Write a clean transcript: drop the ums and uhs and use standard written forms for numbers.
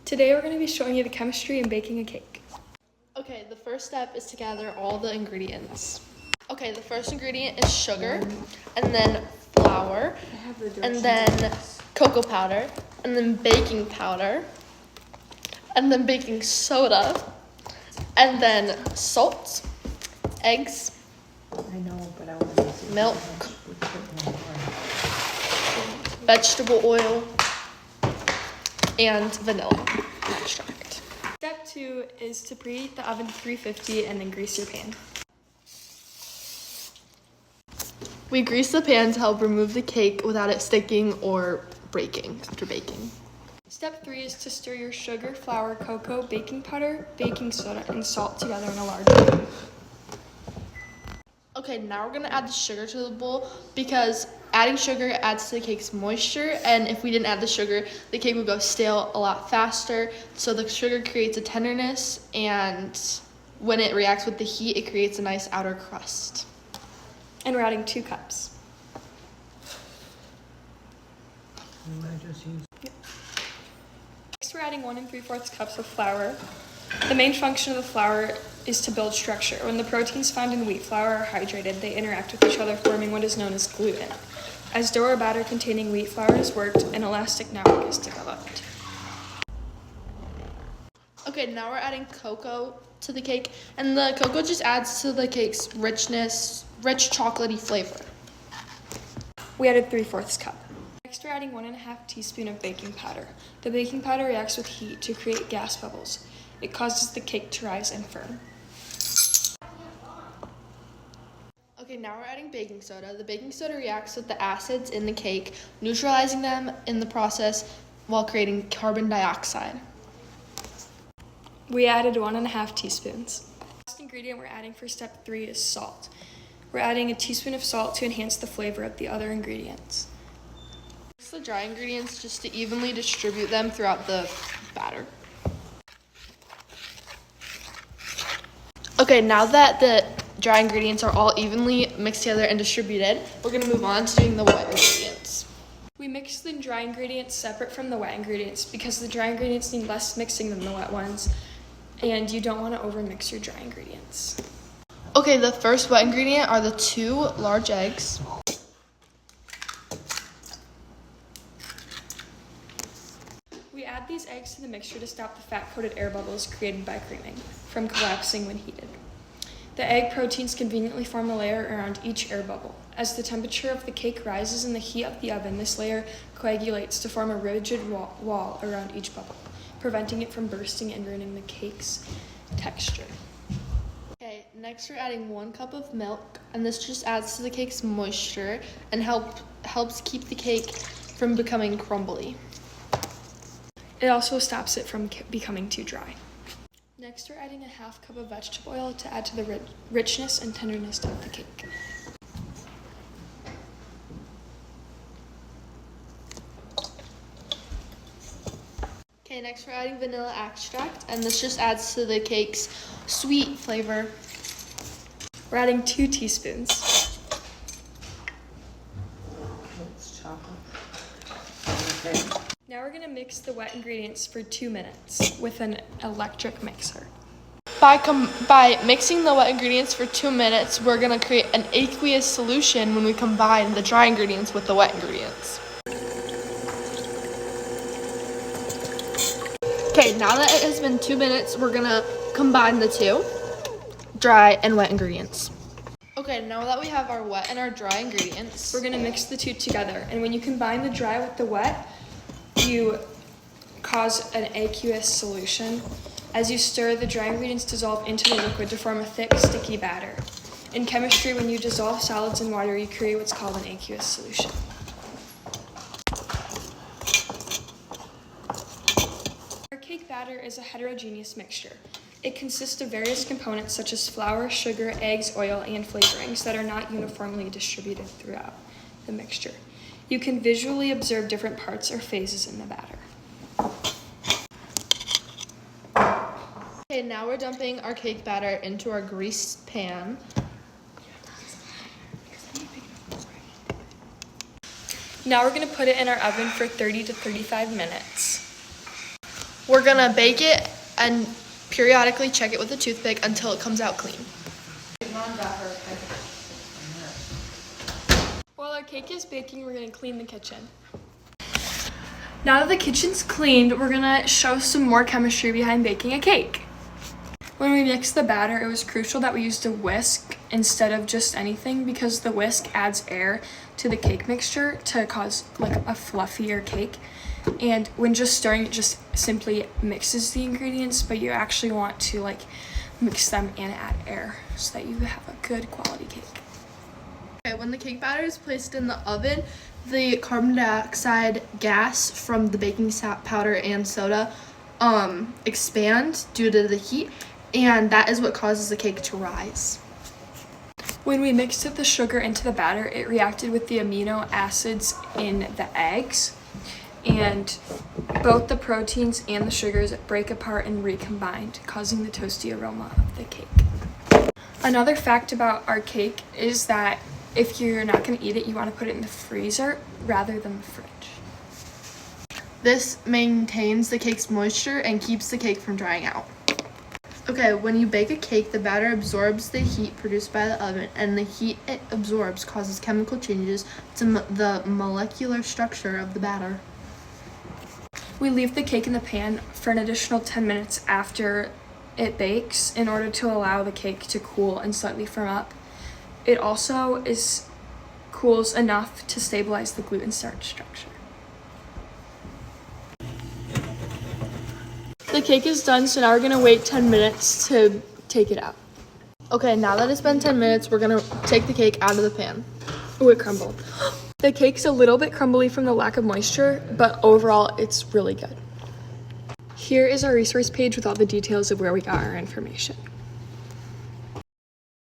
Today we're going to be showing you the chemistry in baking a cake. Okay, the first step is to gather all the ingredients. Okay, the first ingredient is sugar, and then flour, and then cocoa powder, and then baking powder, and then baking soda, and then salt, eggs, milk, vegetable oil, and vanilla extract. Step 2 is to preheat the oven to 350 and then grease your pan. We grease the pan to help remove the cake without it sticking or breaking after baking. Step 3 is to stir your sugar, flour, cocoa, baking powder, baking soda, and salt together in a large bowl. Okay, now we're gonna add the sugar to the bowl because adding sugar adds to the cake's moisture, and if we didn't add the sugar, the cake would go stale a lot faster. So the sugar creates a tenderness, and when it reacts with the heat, it creates a nice outer crust. And we're adding 2 cups. Next we're adding 1 3/4 cups of flour. The main function of the flour is to build structure. When the proteins found in wheat flour are hydrated, they interact with each other, forming what is known as gluten. As dough or batter containing wheat flour is worked, an elastic network is developed. Okay, now we're adding cocoa to the cake, and the cocoa just adds to the cake's richness, rich chocolatey flavor. We added 3/4 cup. Next we're adding 1.5 teaspoon of baking powder. The baking powder reacts with heat to create gas bubbles. It causes the cake to rise and firm. Okay, now we're adding baking soda. The baking soda reacts with the acids in the cake, neutralizing them in the process while creating carbon dioxide. We added 1.5 teaspoons. The last ingredient we're adding for step 3 is salt. We're adding a teaspoon of salt to enhance the flavor of the other ingredients. Mix the dry ingredients just to evenly distribute them throughout the batter. Okay, now that the dry ingredients are all evenly mixed together and distributed, we're gonna move on to doing the wet ingredients. We mix the dry ingredients separate from the wet ingredients because the dry ingredients need less mixing than the wet ones, and you don't want to overmix your dry ingredients. Okay, the first wet ingredient are the 2 large eggs. We add these eggs to the mixture to stop the fat-coated air bubbles created by creaming from collapsing when heated. The egg proteins conveniently form a layer around each air bubble. As the temperature of the cake rises in the heat of the oven, this layer coagulates to form a rigid wall around each bubble, preventing it from bursting and ruining the cake's texture. Okay, next we're adding 1 cup of milk, and this just adds to the cake's moisture and helps keep the cake from becoming crumbly. It also stops it from becoming too dry. Next, we're adding a 1/2 cup of vegetable oil to add to the richness and tenderness of the cake. Okay, next we're adding vanilla extract, and this just adds to the cake's sweet flavor. We're adding 2 teaspoons. Now we're going to mix the wet ingredients for 2 minutes with an electric mixer. By mixing the wet ingredients for 2 minutes, we're gonna create an aqueous solution when we combine the dry ingredients with the wet ingredients. Okay, now that it has been 2 minutes, we're gonna combine the 2 dry and wet ingredients. Okay, now that we have our wet and our dry ingredients, We're going to mix the 2 together, and when you combine the dry with the wet, you cause an aqueous solution. As you stir, the dry ingredients dissolve into the liquid to form a thick, sticky batter. In chemistry, when you dissolve solids in water, you create what's called an aqueous solution. Our cake batter is a heterogeneous mixture. It consists of various components such as flour, sugar, eggs, oil, and flavorings that are not uniformly distributed throughout the mixture. You can visually observe different parts or phases in the batter. okay, now we're dumping our cake batter into our greased pan. Now we're going to put it in our oven for 30 to 35 minutes. We're gonna bake it and periodically check it with a toothpick until it comes out clean. While our cake is baking, we're gonna clean the kitchen. Now that the kitchen's cleaned, we're gonna show some more chemistry behind baking a cake. When we mixed the batter, it was crucial that we used a whisk instead of just anything because the whisk adds air to the cake mixture to cause like a fluffier cake. And when just stirring, it just simply mixes the ingredients, but you actually want to like mix them and add air so that you have a good quality cake. Okay, when the cake batter is placed in the oven, the carbon dioxide gas from the baking powder and soda expand due to the heat, and that is what causes the cake to rise. When we mixed the sugar into the batter, it reacted with the amino acids in the eggs, and both the proteins and the sugars break apart and recombine, causing the toasty aroma of the cake. Another fact about our cake is that if you're not going to eat it, you want to put it in the freezer rather than the fridge. This maintains the cake's moisture and keeps the cake from drying out. Okay, when you bake a cake, the batter absorbs the heat produced by the oven, and the heat it absorbs causes chemical changes to the molecular structure of the batter. We leave the cake in the pan for an additional 10 minutes after it bakes in order to allow the cake to cool and slightly firm up. It also cools enough to stabilize the gluten starch structure. The cake is done, so now we're gonna wait 10 minutes to take it out. Okay, now that it's been 10 minutes, we're gonna take the cake out of the pan. Oh, it crumbled. The cake's a little bit crumbly from the lack of moisture, but overall it's really good. Here is our resource page with all the details of where we got our information.